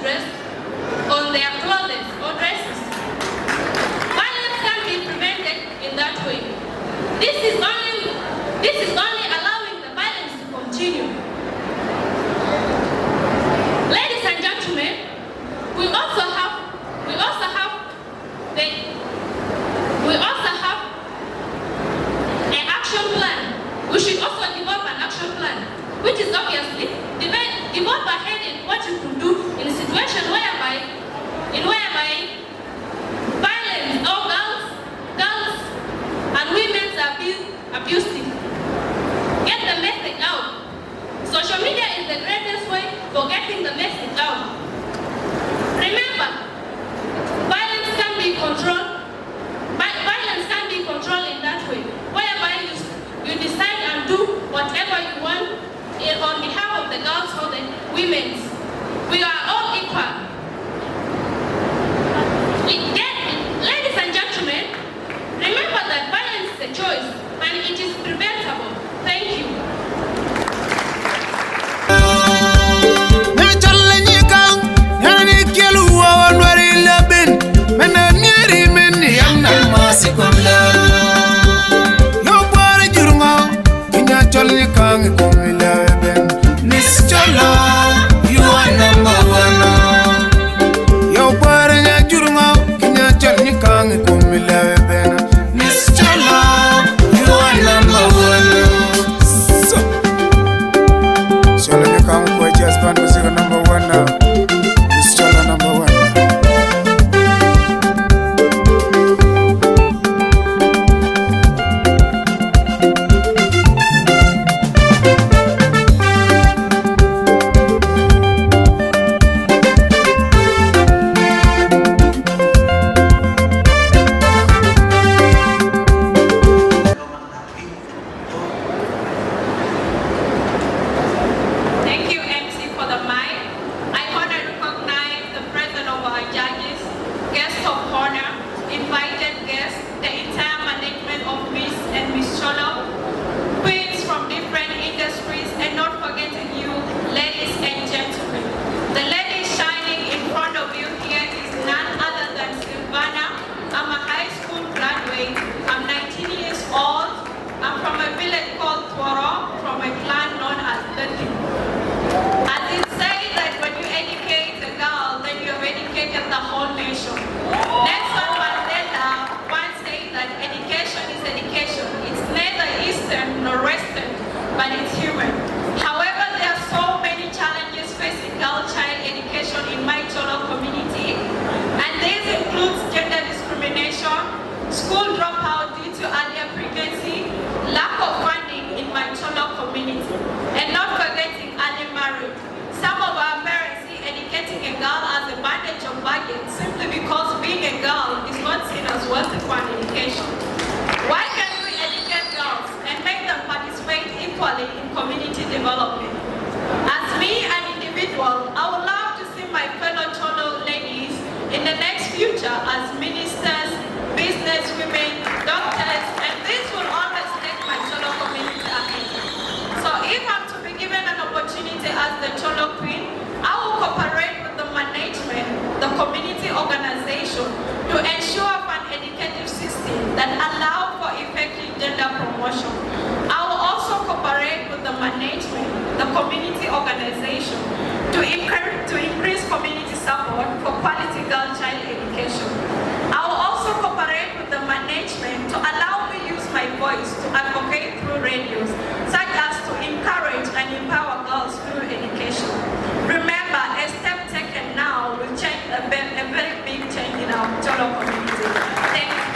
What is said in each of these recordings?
dress on their clothes or dresses. affected the whole nation. Nelson Mandela once said that education is education. It's neither Eastern nor Western, but it's human. However, there are so many challenges facing girl child education in my Cholo community, and these includes gender discrimination, school dropout due to earlier pregnancy, lack of funding in my Cholo community, and not forgetting early marriage. Some of our parents see educating a girl as a bandage of baggage simply because being a girl is not seen as worthy for an education. Why can't we educate girls and make them participate equally in community development? As me, an individual, I would love to see my fellow Cholo ladies in the next future as ministers, business women, doctors, and this will always take my Cholo community ahead. So if I'm to be given an opportunity as the Cholo Queen, I will cooperate with the management, the community organization, to ensure an educative system that allows for effective gender promotion. I will also cooperate with the management, the community organization, to increase community support for quality girl child education. I will also cooperate with the management to allow me use my voice to advocate through radios, such as to encourage and empower girls through education. Remember, a step taken now will change a very big change in our Cholo community. Thank you.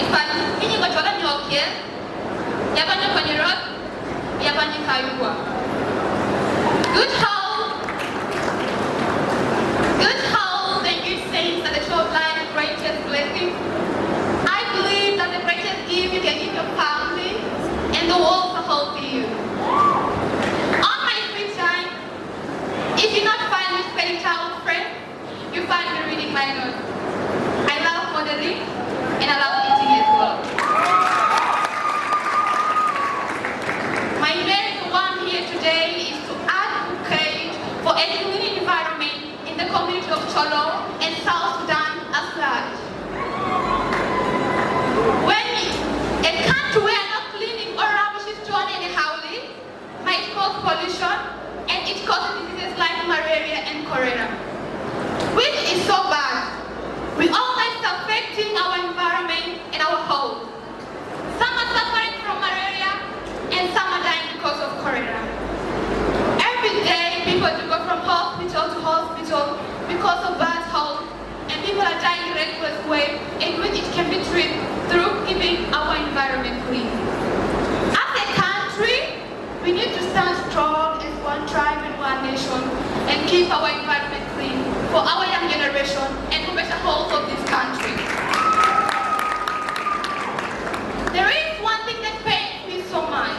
Ifan ini ngocola nyokie, yabanyo panyerot, yabanyo kayuwa. Good health and good things are the true of life, the greatest blessing. I believe that the greatest gift you can give your family and the world for helping you. On my free time, if you not find me spending time with friends, you find me reading my notes. I love modeling and I love eating as well. My main one here today is to advocate for a clean environment in the community of CØLLØ and South Sudan as large. When a country where not cleaning or rubbish is thrown anyhowly might cause pollution and it causes diseases like malaria and cholera, which is so bad. We all are affecting our environment and our health. Some are suffering from malaria and some are dying because of cholera. Every day people do go from hospital to hospital because of bad health, and people are dying in a reckless way in which it can be treated through keeping our environment clean. As a country, we need to stand strong as one tribe and one nation and keep our environment clean for our young generation and for better health of this country. There is one thing that pains me so much.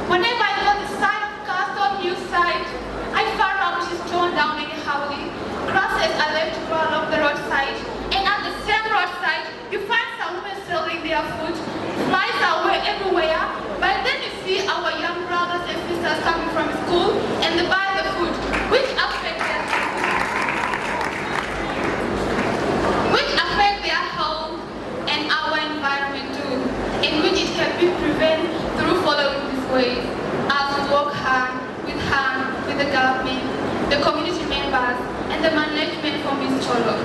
Whenever I go to the side of Castle New site, I find rubbish is thrown down anyhowly. Grasses are left to grow along the roadside, and at the same roadside, you find some women selling their food. Flies are everywhere, but then you see our young brothers and sisters coming from school and they buy the food, which affect their health and our environment too, in which it can be prevented through following these ways, as we work hand with the government, the community members, and the management from Miss CØLLØ.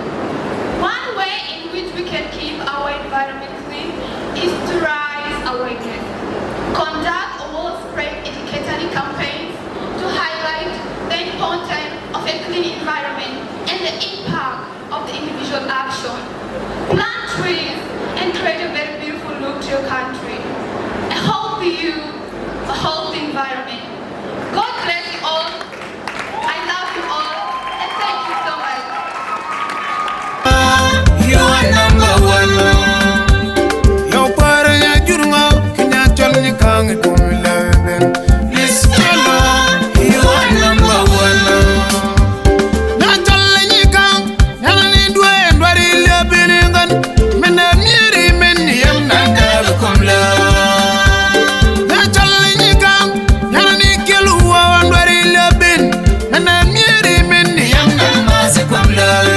One way in which we can keep our environment clean is to raise awareness, conduct or spread educational campaigns to highlight the importance of a clean environment and the impact of the individual action. Plant trees and create a very beautiful look to your country. A healthy youth, a healthy environment. God bless you all. I love you all, and thank you so much. You are number one. Your party, you know, can I tell you, can't do me loving? This fellow, you are number one. Not telling you, can't, and I do it, what is your billing? Men are near men, I'm not gonna come love. Not telling you, can't, and I kill who I want, what is your bin? And I'm near men, I'm not gonna come love.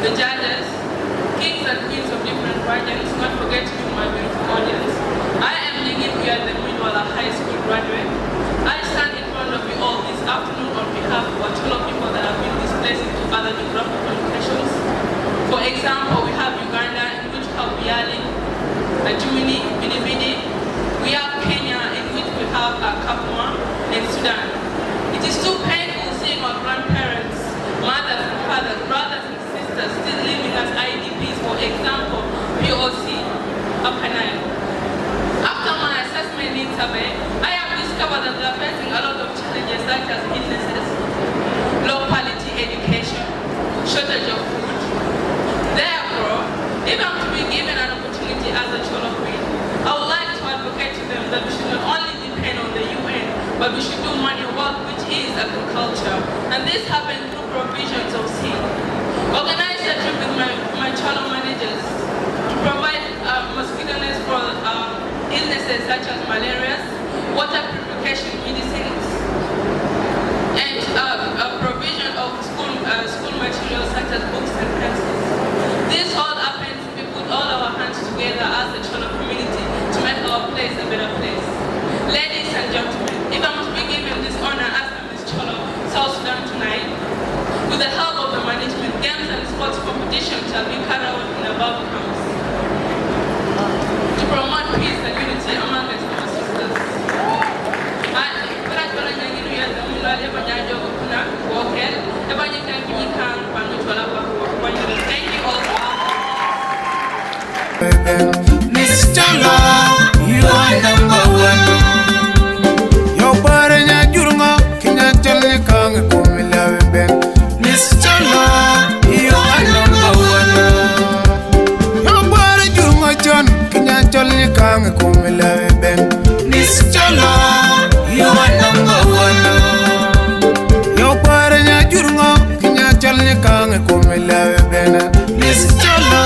The judges, kings and queens of different regions, not forgetting you, my beautiful audience. I am Ligi Buyat, the Mwinwala High School graduate. I stand in front of you all this afternoon on behalf of a total of people that have been displaced into other geographical locations. For example, we have Uganda, in which we have Biali, Jumini, Bidibidi. We have Kenya, in which we have Kakuma, and Sudan. It is too painful seeing our grandparents, mothers and fathers, brothers and sisters still living as IDPs, for example, POC, Upper Nile. After my assessment in survey, I have discovered that they are facing a lot of challenges such as illnesses, low quality education, shortage of food. Therefore, if I'm to be given an opportunity as a CHOLO queen, I would like to advocate to them that we should not only depend on the UN, but we should do manual work, which is agriculture. And this happens through provisions of seed. Organize a trip with my CHOLO managers to provide mosquito nets for illnesses such as malaria, water purification medicines, and a provision of school materials such as books and pencils. This all happens if we put all our hands together as a CHOLO community to make our place a better place. Ladies and gentlemen, if I must be given this honor as Miss CHOLO South Sudan tonight, with the help of the management, games and ni kang kumila bena. Miss Cholo,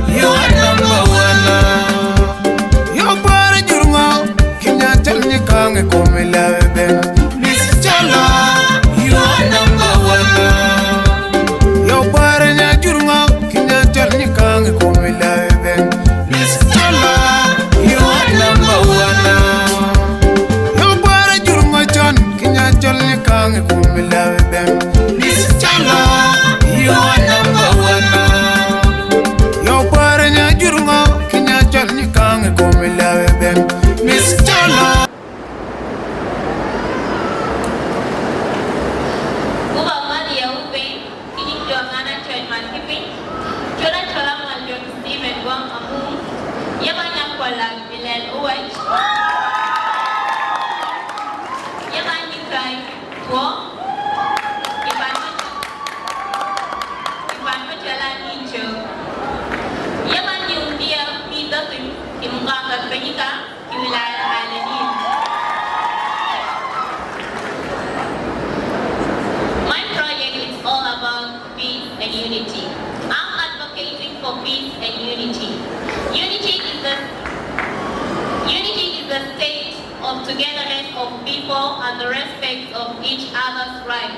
you are number one. Yo para jurungo, kinya chol ni kang kumila bena. Miss Cholo, you are number one. Yo para nya jurungo, kinya chol ni kang kumila bena. Miss Cholo, you are number one. Yo para jurungo chon, kinya chol ni kang kumila bena. Miss Cholo, you are number one. Yo para nya jurungo, kinya chol ni kang kumila bena. Miss Cholo. My project is all about peace and unity. I'm advocating for peace and unity. Unity is the state of togetherness of people and the respect of each other's right,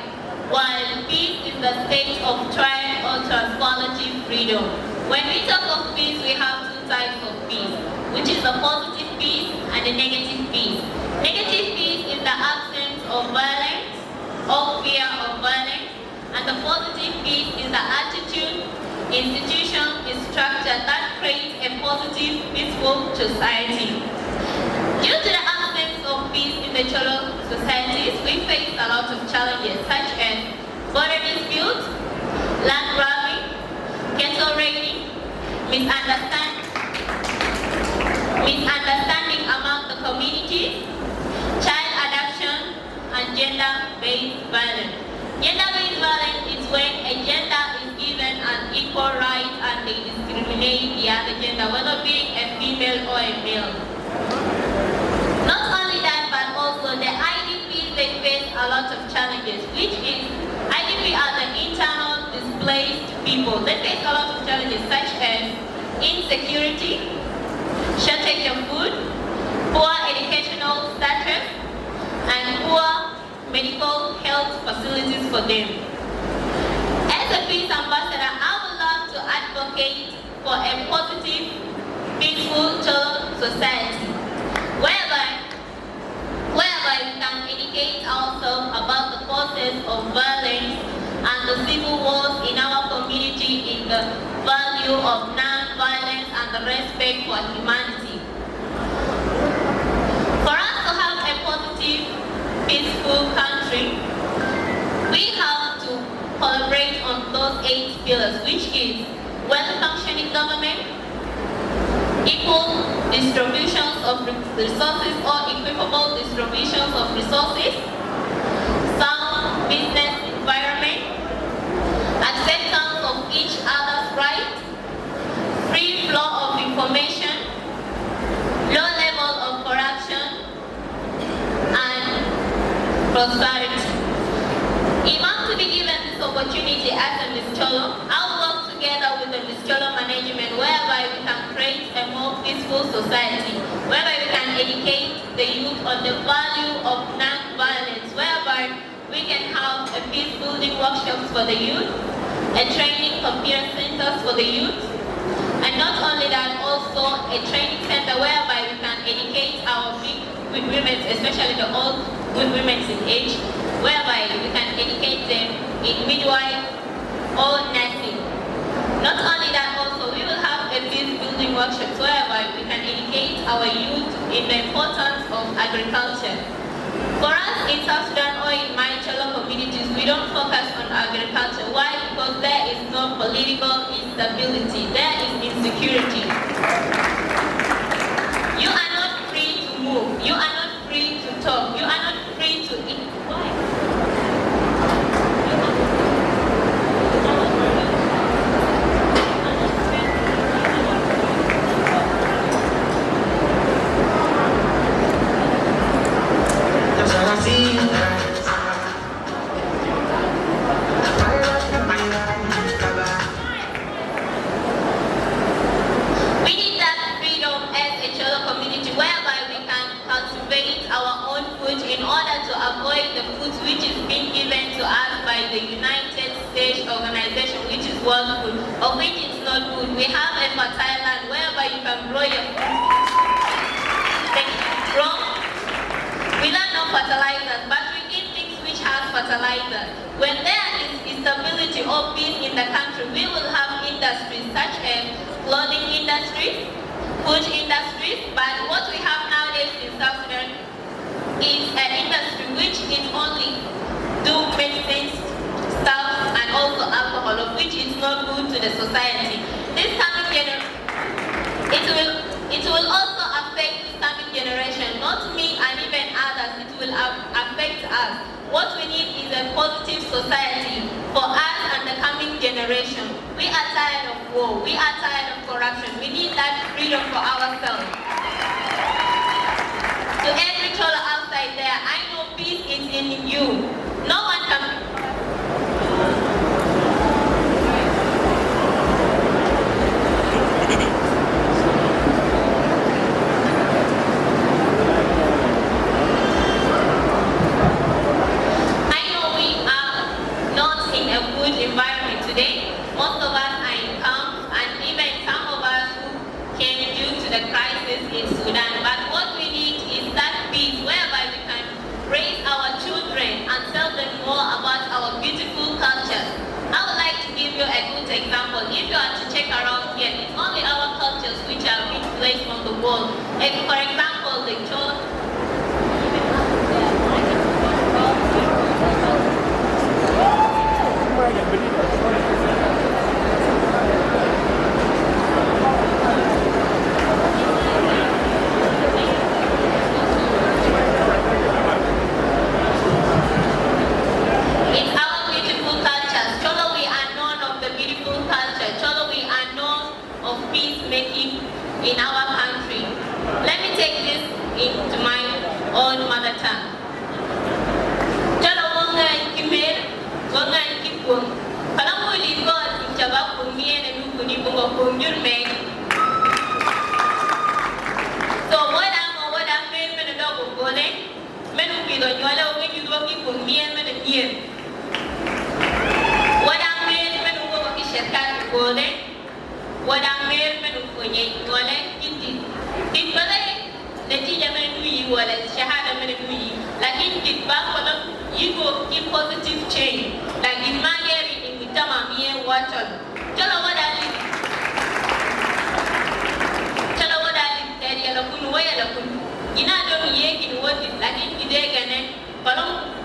while peace is the state of triumph or transformative freedom. When we talk of peace, we have two types of peace, which is the positive peace and the negative peace. Negative peace is the absence of violence or fear of violence, and the positive peace is the attitude, institution, structure that creates a positive, peaceful society. Due to the absence of peace in the Cholo societies, we face a lot of challenges such as border disputes, land grabbing, cattle raiding, misunderstanding among the communities, child adoption, and gender-based violence. Gender-based violence is when a gender is given an equal right and they discriminate the other gender, whether being a female or a male. Not only that, but also the IDPs, they face a lot of challenges, which is IDP are the internal displaced people. They face a lot of challenges such as insecurity, shortage of food, poor educational status, and poor medical health facilities for them. As a peace ambassador, I would love to advocate for a positive, peaceful Cholo society, whereby we can educate ourselves about the causes of violence and the civil wars in our community, in the value of non-violence and the respect for humanity. For us to have a positive, peaceful country, we have to collaborate on those 8 pillars, which is well-functioning government, equal distributions of resources or equitable distributions of resources, sound business environment, acceptance of each other's rights, free flow of information, low level of corruption, and prosperity. If I'm to be given this opportunity as a Miss Cholo, I'll work together with the Miss Cholo management whereby we can create a more peaceful society, whereby we can educate the youth on the value of non-violence, whereby we can have a peace building workshops for the youth, a training computer centers for the youth, and not only that, also a training center whereby we can educate our big women, especially the old women in age, whereby we can educate them in midwife or nursing. Not only that, also we will have a peace building workshops whereby we can educate our youth in the importance of agriculture. For us in South Sudan or in my Cholo communities, we don't focus on agriculture. Why? Because there is no political instability, there is insecurity. You are not free to move, you are not free to talk, you are not free to eat. Why? world food, of which it's not good. We have a fertile land whereby you can grow your food. Without no fertilizers, but we eat things which have fertilizers. When there is instability or peace in the country, we will have industries such as clothing industries, food industries, but what we have nowadays in South Sudan is an industry which is only do medicines, stuff, and also alcohol, of which is not good to the society. This coming generation, it will also affect this coming generation, not me and even others, it will affect us. What we need is a positive society for us and the coming generation. We are tired of war, we are tired of corruption, we need that freedom for ourselves. To every Cholo outside there, I know peace is in you. No one can... environment today. Most of us are in camps, and even some of us who came due to the crisis in Sudan. But what we need is that peace whereby we can raise our children and tell them more about our beautiful cultures. I would like to give you a good example. If you are to check around here, it's only our cultures which are being placed on the wall. For example, the Cholo. In our country. Let me take this into my own mother tongue. Chalo wonga ikimer, wonga ikipung. Kalau mo ligot ichaba kumie na nukuni bungo kunjur meg. So wada men na dogo gone, menu pido nyala wengi dogi kumie na niye. Wada men menu go kisherka gone. Wadang mer menu kunye wala kiti tibale natija menu yi wala shahada menu yi lakini tibba wala yigo ki positive change lakini mageri ni mtama mie waton chala wadali teri ala kunu waya la kunu ina do yeki ni wodi lakini kidega ne balon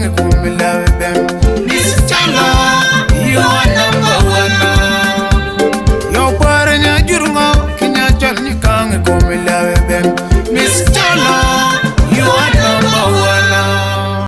kang kum leben. This chalo, you